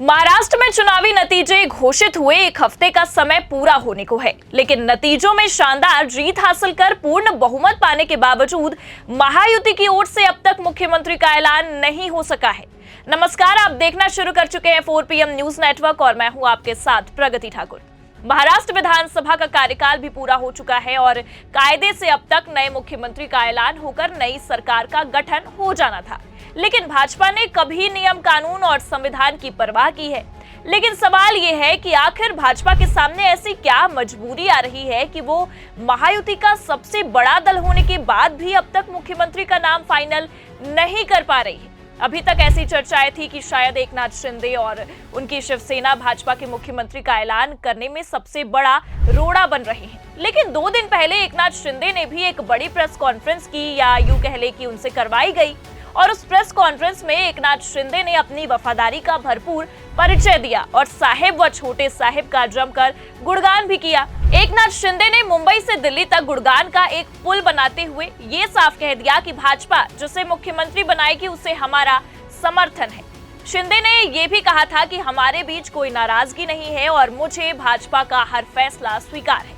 महाराष्ट्र में चुनावी नतीजे घोषित हुए एक हफ्ते का समय पूरा होने को है, लेकिन नतीजों में शानदार जीत हासिल कर पूर्ण बहुमत पाने के बावजूद महायुति की ओर से अब तक मुख्यमंत्री का ऐलान नहीं हो सका है। नमस्कार, आप देखना शुरू कर चुके हैं 4 PM न्यूज नेटवर्क और मैं हूं आपके साथ प्रगति ठाकुर। महाराष्ट्र विधानसभा का कार्यकाल भी पूरा हो चुका है और कायदे से अब तक नए मुख्यमंत्री का ऐलान होकर नई सरकार का गठन हो जाना था, लेकिन भाजपा ने कभी नियम कानून और संविधान की परवाह की है। लेकिन सवाल ये है कि आखिर भाजपा के सामने ऐसी क्या मजबूरी आ रही है कि वो महायुति का सबसे बड़ा दल होने के बाद भी अब तक मुख्यमंत्री का नाम फाइनल नहीं कर पा रही है। अभी तक ऐसी चर्चाएं थी कि शायद एकनाथ शिंदे और उनकी शिवसेना भाजपा के मुख्यमंत्री का ऐलान करने में सबसे बड़ा रोड़ा बन रहे हैं। लेकिन 2 दिन पहले एकनाथ शिंदे ने भी एक बड़ी प्रेस कॉन्फ्रेंस की, या यूं कह ले कि उनसे करवाई गई, और उस प्रेस कॉन्फ्रेंस में एकनाथ शिंदे ने अपनी वफादारी का भरपूर परिचय दिया और साहेब व छोटे साहेब का जमकर गुणगान भी किया। एकनाथ शिंदे ने मुंबई से दिल्ली तक गुणगान का एक पुल बनाते हुए ये साफ कह दिया कि भाजपा जिसे मुख्यमंत्री बनाएगी उसे हमारा समर्थन है। शिंदे ने ये भी कहा था कि हमारे बीच कोई नाराजगी नहीं है और मुझे भाजपा का हर फैसला स्वीकार है।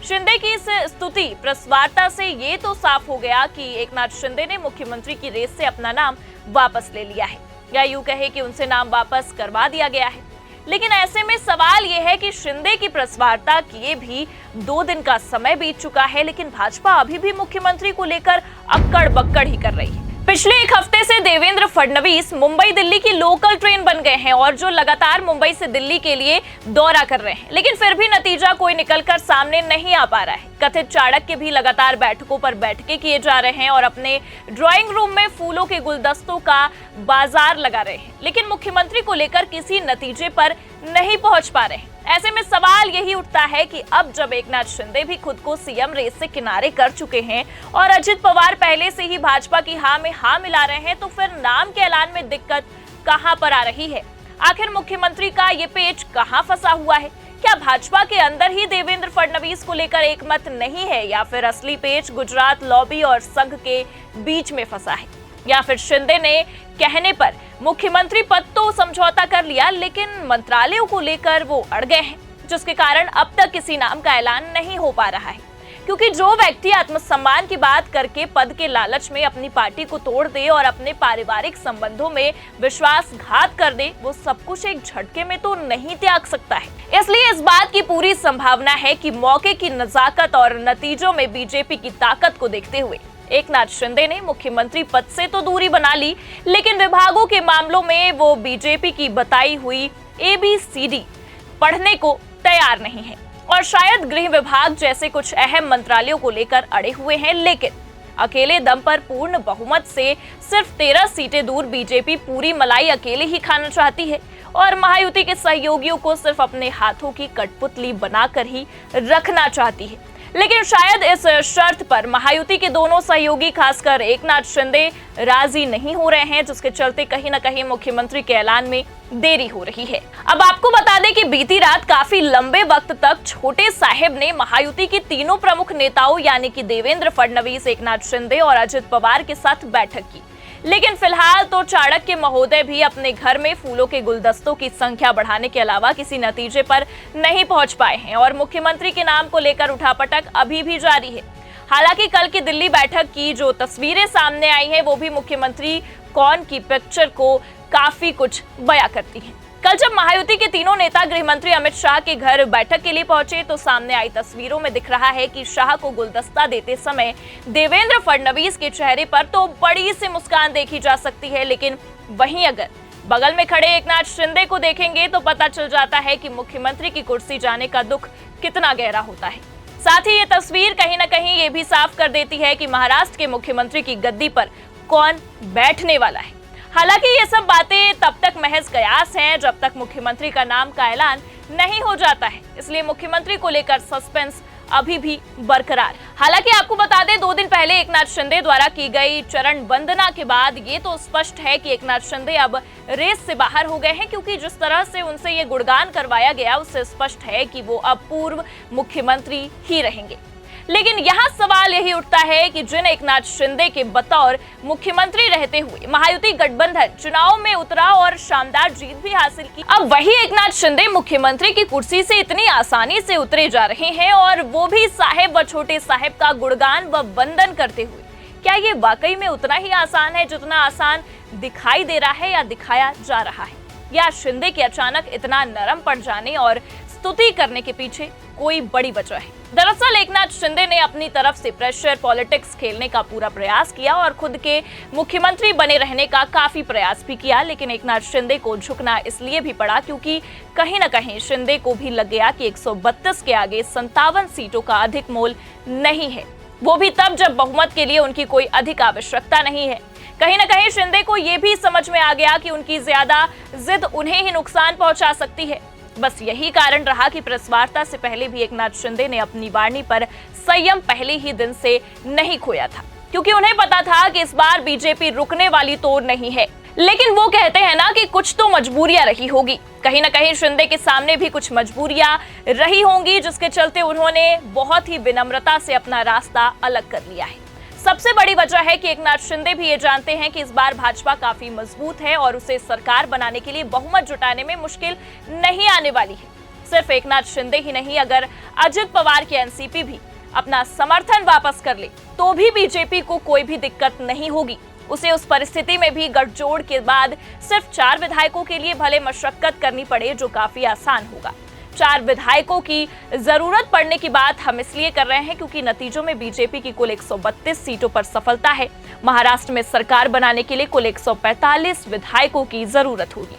शिंदे की इस स्तुति प्रेस वार्ता से ये तो साफ हो गया कि एकनाथ शिंदे ने मुख्यमंत्री की रेस से अपना नाम वापस ले लिया है, या यूं कहे कि उनसे नाम वापस करवा दिया गया है। लेकिन ऐसे में सवाल ये है कि शिंदे की प्रेस वार्ता किए भी 2 दिन का समय बीत चुका है, लेकिन भाजपा अभी भी मुख्यमंत्री को लेकर अक्कड़ बक्कड़ ही कर रही है। पिछले एक हफ्ते से देवेंद्र फडणवीस मुंबई दिल्ली की लोकल ट्रेन बन गए हैं और जो लगातार मुंबई से दिल्ली के लिए दौरा कर रहे हैं, लेकिन फिर भी नतीजा कोई निकलकर सामने नहीं आ पा रहा है। कथित चाणक्य भी लगातार बैठकों पर बैठकें किए जा रहे हैं और अपने ड्राइंग रूम में फूलों के गुलदस्तों का बाजार लगा रहे हैं, लेकिन मुख्यमंत्री को लेकर किसी नतीजे पर नहीं पहुंच पा रहे हैं। ऐसे में सवाल यही उठता है कि अब जब एकनाथ शिंदे भी खुद को सीएम रेस से किनारे कर चुके हैं और अजित पवार पहले से ही भाजपा की हां में हां मिला रहे हैं, तो फिर नाम के ऐलान में दिक्कत कहां पर आ रही है? आखिर मुख्यमंत्री का ये पेच कहां फंसा हुआ है? क्या भाजपा के अंदर ही देवेंद्र फडणवीस को लेकर एक मत नहीं है, या फिर असली पेच गुजरात लॉबी और संघ के बीच में फंसा है, या फिर शिंदे ने कहने पर मुख्यमंत्री पद तो समझौता कर लिया लेकिन मंत्रालयों को लेकर वो अड़ गए हैं, जिसके कारण अब तक किसी नाम का ऐलान नहीं हो पा रहा है। क्योंकि जो व्यक्ति आत्मसम्मान की बात करके पद के लालच में अपनी पार्टी को तोड़ दे और अपने पारिवारिक संबंधों में विश्वासघात कर दे, वो सब कुछ एक झटके में तो नहीं त्याग सकता है। इसलिए इस बात की पूरी संभावना है कि मौके की नजाकत और नतीजों में बीजेपी की ताकत को देखते हुए एकनाथ शिंदे ने मुख्यमंत्री पद से तो दूरी बना ली, लेकिन विभागों के मामलों में वो बीजेपी की बताई हुई ABCD पढ़ने को तैयार नहीं है और शायद गृह विभाग जैसे कुछ अहम मंत्रालयों को लेकर अड़े हुए हैं। लेकिन अकेले दम पर पूर्ण बहुमत से सिर्फ 13 सीटें दूर बीजेपी पूरी मलाई अकेले ही खाना चाहती है और महायुति के सहयोगियों को सिर्फ अपने हाथों की कठपुतली बनाकर ही रखना चाहती है। लेकिन शायद इस शर्त पर महायुति के दोनों सहयोगी, खासकर एकनाथ शिंदे, राजी नहीं हो रहे हैं, जिसके चलते कहीं न कहीं मुख्यमंत्री के ऐलान में देरी हो रही है। अब आपको बता दें कि बीती रात काफी लंबे वक्त तक छोटे साहेब ने महायुति की तीनों प्रमुख नेताओं यानी कि देवेंद्र फडणवीस, एकनाथ शिंदे और अजित पवार के साथ बैठक की। लेकिन फिलहाल तो चाणक्य महोदय भी अपने घर में फूलों के गुलदस्तों की संख्या बढ़ाने के अलावा किसी नतीजे पर नहीं पहुंच पाए हैं और मुख्यमंत्री के नाम को लेकर उठापटक अभी भी जारी है। हालांकि कल की दिल्ली बैठक की जो तस्वीरें सामने आई हैं, वो भी मुख्यमंत्री कौन की पिक्चर को काफी कुछ बयां करती हैं। कल जब महायुति के तीनों नेता गृह मंत्री अमित शाह के घर बैठक के लिए पहुंचे, तो सामने आई तस्वीरों में दिख रहा है कि शाह को गुलदस्ता देते समय देवेंद्र फडणवीस के चेहरे पर तो बड़ी सी मुस्कान देखी जा सकती है, लेकिन वहीं अगर बगल में खड़े एकनाथ शिंदे को देखेंगे तो पता चल जाता है कि मुख्यमंत्री की कुर्सी जाने का दुख कितना गहरा होता है। साथ ही ये तस्वीर कहीं न कहीं ये भी साफ कर देती है कि महाराष्ट्र के मुख्यमंत्री की गद्दी पर कौन बैठने वाला है। हालांकि ये सब बातें तब तक महज कयास हैं जब तक मुख्यमंत्री का नाम का ऐलान नहीं हो जाता है, इसलिए मुख्यमंत्री को लेकर सस्पेंस अभी भी बरकरार। हालांकि आपको बता दें, 2 दिन पहले एकनाथ शिंदे द्वारा की गई चरण वंदना के बाद ये तो स्पष्ट है कि एकनाथ शिंदे अब रेस से बाहर हो गए हैं, क्योंकि जिस तरह से उनसे ये गुणगान करवाया गया उससे स्पष्ट है कि वो अब पूर्व मुख्यमंत्री ही रहेंगे। लेकिन यहाँ सवाल यही उठता है कि जिन एकनाथ शिंदे के बतौर मुख्यमंत्री रहते हुए महायुति गठबंधन चुनाव में उतरा और शानदार जीत भी हासिल की, अब वही एकनाथ शिंदे मुख्यमंत्री की कुर्सी से इतनी आसानी से उतरे जा रहे हैं और वो भी साहेब व छोटे साहेब का गुणगान व वंदन करते हुए। क्या ये वाकई में उतना ही आसान है जितना आसान दिखाई दे रहा है या दिखाया जा रहा है, या शिंदे के अचानक इतना नरम पड़ जाने और स्तुति करने के पीछे कोई बड़ी वजह है? दरअसल एकनाथ शिंदे ने अपनी तरफ से प्रेशर पॉलिटिक्स खेलने का पूरा प्रयास किया और खुद के मुख्यमंत्री बने रहने का काफी प्रयास भी किया, लेकिन एकनाथ शिंदे को झुकना इसलिए भी पड़ा क्योंकि कहीं न कहीं शिंदे को भी लग गया कि 132 के आगे 57 सीटों का अधिक मोल नहीं है, वो भी तब जब बहुमत के लिए उनकी कोई अधिक आवश्यकता नहीं है। कहीं न कहीं शिंदे को ये भी समझ में आ गया कि उनकी ज्यादा जिद उन्हें ही नुकसान पहुंचा सकती है। बस यही कारण रहा कि प्रेस वार्ता से पहले भी एकनाथ शिंदे ने अपनी वाणी पर संयम पहले ही दिन से नहीं खोया था, क्योंकि उन्हें पता था कि इस बार बीजेपी रुकने वाली तो नहीं है। लेकिन वो कहते हैं ना कि कुछ तो मजबूरियां रही होगी, कहीं ना कहीं शिंदे के सामने भी कुछ मजबूरियां रही होंगी, जिसके चलते उन्होंने बहुत ही विनम्रता से अपना रास्ता अलग कर लिया है। सबसे बड़ी वजह है कि एकनाथ शिंदे भी ये जानते हैं कि इस बार भाजपा काफी मजबूत है और उसे सरकार बनाने के लिए बहुमत जुटाने में मुश्किल नहीं आने वाली है। सिर्फ एकनाथ शिंदे ही नहीं, अगर अजित पवार की एनसीपी भी अपना समर्थन वापस कर ले तो भी बीजेपी को कोई भी दिक्कत नहीं होगी। उसे उस परिस्थिति में भी गठजोड़ के बाद सिर्फ 4 विधायकों के लिए भले मशक्कत करनी पड़े, जो काफी आसान होगा। 4 विधायकों की जरूरत पड़ने की बात हम इसलिए कर रहे हैं क्योंकि नतीजों में बीजेपी की कुल 132 सीटों पर सफलता है। महाराष्ट्र में सरकार बनाने के लिए कुल 145 विधायकों की जरूरत होगी,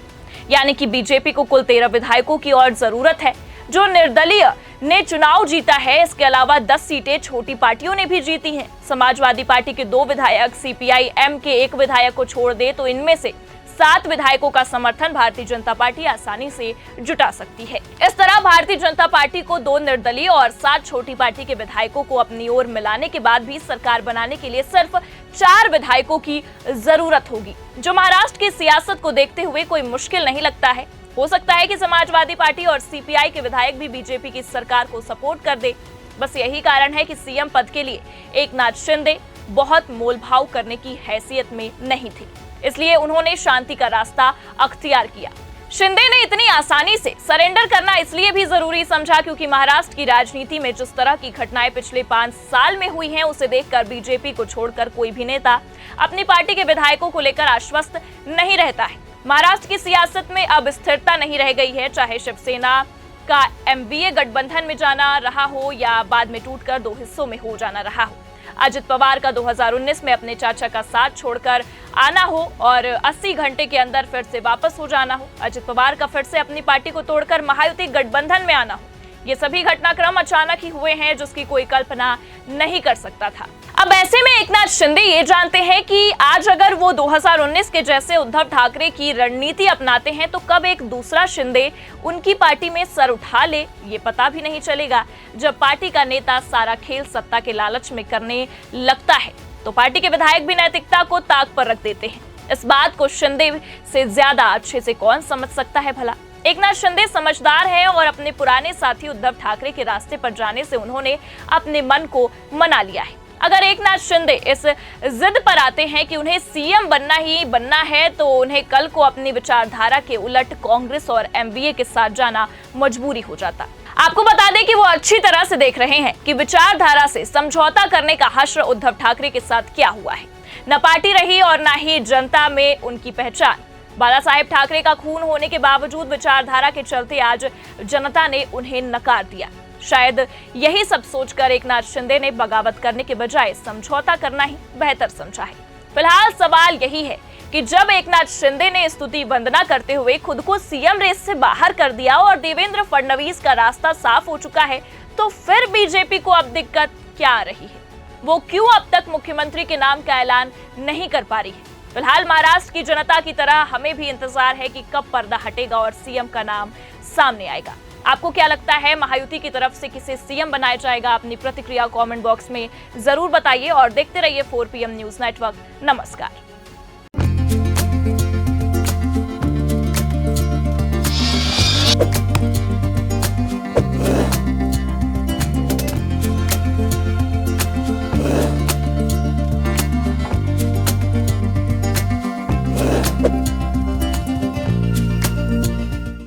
यानी कि बीजेपी को कुल 13 विधायकों की और जरूरत है। जो निर्दलीय ने चुनाव जीता है, इसके अलावा 10 सीटें छोटी पार्टियों ने भी जीती हैं। समाजवादी पार्टी के 2 विधायक, सीपीआई-एम के 1 विधायक को छोड़ दे तो इनमें से 7 विधायकों का समर्थन भारतीय जनता पार्टी आसानी से जुटा सकती है। इस तरह भारतीय जनता पार्टी को 2 निर्दलीय और 7 छोटी पार्टी के विधायकों को अपनी ओर मिलाने के बाद भी सरकार बनाने के लिए सिर्फ 4 विधायकों की जरूरत होगी, जो महाराष्ट्र की सियासत को देखते हुए कोई मुश्किल नहीं लगता है। हो सकता है कि समाजवादी पार्टी और सीपीआई के विधायक भी बीजेपी की सरकार को सपोर्ट कर दे। बस यही कारण है कि सीएम पद के लिए एकनाथ शिंदे बहुत मोलभाव करने की हैसियत में नहीं थे, इसलिए उन्होंने शांति का रास्ता अख्तियार किया। शिंदे ने इतनी आसानी से सरेंडर करना इसलिए भी जरूरी समझा क्योंकि महाराष्ट्र की राजनीति में जिस तरह की घटनाएं पिछले 5 साल में हुई हैं, उसे देखकर बीजेपी को छोड़कर कोई भी नेता अपनी पार्टी के विधायकों को लेकर आश्वस्त नहीं रहता है। महाराष्ट्र की सियासत में अब स्थिरता नहीं रह गई है, चाहे शिवसेना का एमवीए गठबंधन में जाना रहा हो या बाद में टूटकर 2 हिस्सों में हो जाना रहा हो। अजित पवार का 2019 में अपने चाचा का साथ छोड़कर आना हो और 80 घंटे के अंदर फिर से वापस हो जाना हो। अजित पवार का फिर से अपनी पार्टी को तोड़कर महायुति गठबंधन में आना हो। ये सभी घटनाक्रम अचानक ही हुए हैं, जिसकी कोई कल्पना नहीं कर सकता था। अब ऐसे में एकनाथ शिंदे ये जानते हैं कि आज अगर वो 2019 के जैसे उद्धव ठाकरे की रणनीति अपनाते हैं तो कब एक दूसरा शिंदे उनकी पार्टी में सर उठा ले ये पता भी नहीं चलेगा। जब पार्टी का नेता सारा खेल सत्ता के लालच में करने लगता है तो पार्टी के विधायक भी नैतिकता को ताक पर रख देते हैं। इस बात को शिंदे से ज्यादा अच्छे से कौन समझ सकता है भला। एकनाथ शिंदे समझदार है और अपने पुराने साथी उद्धव ठाकरे के रास्ते पर जाने से उन्होंने अपने मन को मना लिया है। अगर एकनाथ शिंदे इस जिद पर आते हैं कि उन्हें सीएम बनना ही बनना है तो उन्हें कल को अपनी विचारधारा के उलट कांग्रेस और एमवीए के साथ जाना मजबूरी हो जाता। आपको बता दें कि वो अच्छी तरह से देख रहे हैं कि विचारधारा से समझौता करने का हश्र उद्धव ठाकरे के साथ क्या हुआ है। न पार्टी रही और न ही जनता में उनकी पहचान। बाला साहेब ठाकरे का खून होने के बावजूद विचारधारा के चलते आज जनता ने उन्हें नकार दिया। शायद यही सब सोचकर एकनाथ शिंदे ने बगावत करने के बजाय समझौता करना ही बेहतर समझा है। फिलहाल सवाल यही है कि जब एकनाथ शिंदे ने स्तुति वंदना करते हुए खुद को सीएम रेस से बाहर कर दिया और देवेंद्र फडणवीस का रास्ता साफ हो चुका है, तो फिर बीजेपी को अब दिक्कत क्या आ रही है? वो क्यों अब तक मुख्यमंत्री के नाम का ऐलान नहीं कर पा रही है? फिलहाल महाराष्ट्र की जनता की तरह हमें भी इंतजार है कि कब पर्दा हटेगा और सीएम का नाम सामने आएगा। आपको क्या लगता है, महायुति की तरफ से किसे सीएम बनाया जाएगा? अपनी प्रतिक्रिया कमेंट बॉक्स में जरूर बताइए और देखते रहिए 4PM न्यूज नेटवर्क। नमस्कार।